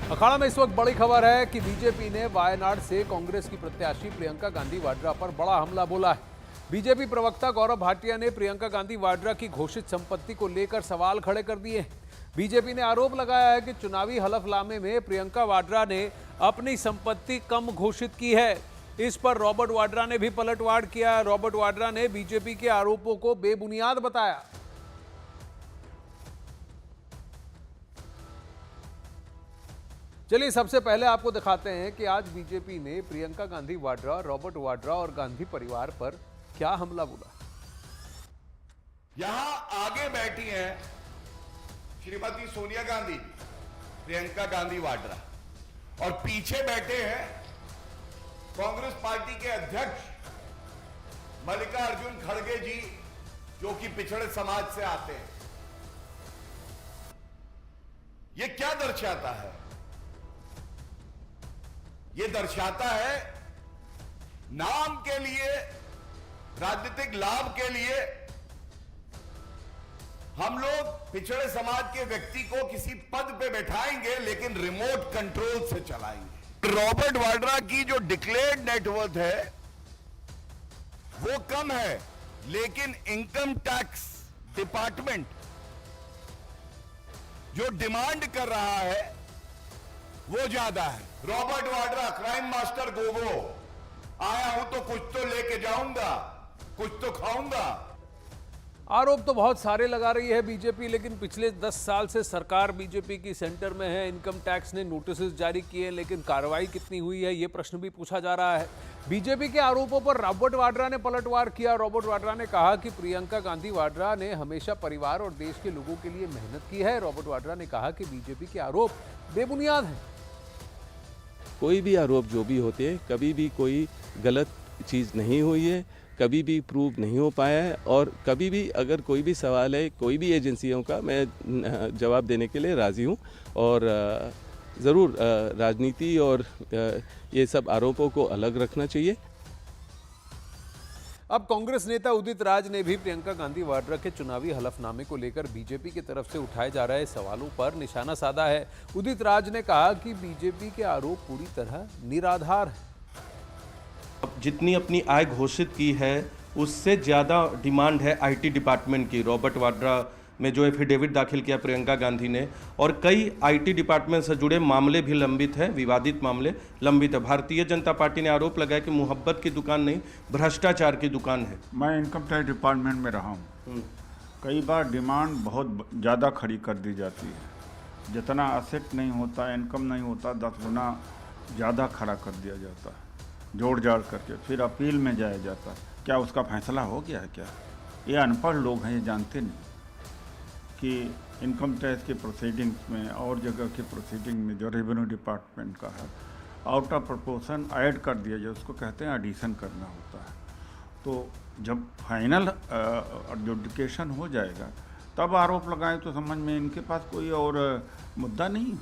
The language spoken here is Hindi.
अखाड़ा में इस वक्त बड़ी खबर है कि बीजेपी ने वायनाड से कांग्रेस की प्रत्याशी प्रियंका गांधी वाड्रा पर बड़ा हमला बोला है। बीजेपी प्रवक्ता गौरव भाटिया ने प्रियंका गांधी वाड्रा की घोषित संपत्ति को लेकर सवाल खड़े कर दिए हैं। बीजेपी ने आरोप लगाया है कि चुनावी हलफनामे में प्रियंका वाड्रा ने अपनी संपत्ति कम घोषित की है। इस पर रॉबर्ट वाड्रा ने भी पलटवार किया। रॉबर्ट वाड्रा ने बीजेपी के आरोपों को बेबुनियाद बताया। चलिए सबसे पहले आपको दिखाते हैं कि आज बीजेपी ने प्रियंका गांधी वाड्रा, रॉबर्ट वाड्रा और गांधी परिवार पर क्या हमला बोला। यहां आगे बैठी हैं श्रीमती सोनिया गांधी, प्रियंका गांधी वाड्रा, और पीछे बैठे हैं कांग्रेस पार्टी के अध्यक्ष मल्लिकार्जुन खड़गे जी, जो कि पिछड़े समाज से आते हैं। यह क्या दर्शाता है? ये दर्शाता है नाम के लिए, राजनीतिक लाभ के लिए हम लोग पिछड़े समाज के व्यक्ति को किसी पद पे बैठाएंगे, लेकिन रिमोट कंट्रोल से चलाएंगे। रॉबर्ट वाड्रा की जो डिक्लेयर्ड नेटवर्थ है वो कम है, लेकिन इनकम टैक्स डिपार्टमेंट जो डिमांड कर रहा है वो ज्यादा है। Robert Vadra, crime master Gogo, आया हूं तो कुछ तो लेके जाऊंगा, कुछ तो खाऊंगा। आरोप तो बहुत सारे लगा रही है बीजेपी, लेकिन पिछले 10 साल से सरकार बीजेपी की सेंटर में है। इनकम टैक्स ने नोटिस जारी किए, लेकिन कार्रवाई कितनी हुई है ये प्रश्न भी पूछा जा रहा है। बीजेपी के आरोपों पर रॉबर्ट वाड्रा ने पलटवार किया। रॉबर्ट वाड्रा ने कहा कि प्रियंका गांधी वाड्रा ने हमेशा परिवार और देश के लोगों के लिए मेहनत की है। रॉबर्ट वाड्रा ने कहा कि बीजेपी के आरोप बेबुनियाद हैं। कोई भी आरोप जो भी होते हैं, कभी भी कोई गलत चीज़ नहीं हुई है, कभी भी प्रूव नहीं हो पाया है, और कभी भी अगर कोई भी सवाल है कोई भी एजेंसियों का, मैं जवाब देने के लिए राज़ी हूँ। और ज़रूर राजनीति और ये सब आरोपों को अलग रखना चाहिए। अब कांग्रेस नेता उदित राज ने भी प्रियंका गांधी वाड्रा के चुनावी हलफनामे को लेकर बीजेपी की तरफ से उठाए जा रहे सवालों पर निशाना साधा है। उदित राज ने कहा कि बीजेपी के आरोप पूरी तरह निराधार है। जितनी अपनी आय घोषित की है उससे ज़्यादा डिमांड है आईटी डिपार्टमेंट की। रॉबर्ट वाड्रा में जो एफिडेविट दाखिल किया प्रियंका गांधी ने, और कई आईटी डिपार्टमेंट से जुड़े मामले भी लंबित हैं, विवादित मामले लंबित है। भारतीय जनता पार्टी ने आरोप लगाया कि मोहब्बत की दुकान नहीं, भ्रष्टाचार की दुकान है। मैं इनकम टैक्स डिपार्टमेंट में रहा हूँ। कई बार डिमांड बहुत ज़्यादा खड़ी कर दी जाती है। जितना असेट नहीं होता, इनकम नहीं होता, 10 गुना ज़्यादा खड़ा कर दिया जाता है, जोड़ जाड़ करके फिर अपील में जाया जाता है। क्या उसका फैसला हो गया है? क्या ये अनपढ़ लोग हैं, ये जानते नहीं कि इनकम टैक्स के प्रोसीडिंग्स में और जगह के प्रोसीडिंग में जो रेवेन्यू डिपार्टमेंट का है, आउट ऑफ प्रोपोर्शन ऐड कर दिया जाए, उसको कहते हैं एडिशन करना होता है। तो जब फाइनल एडजुडिकेशन हो जाएगा तब आरोप लगाएं तो समझ में इनके पास कोई और मुद्दा नहीं।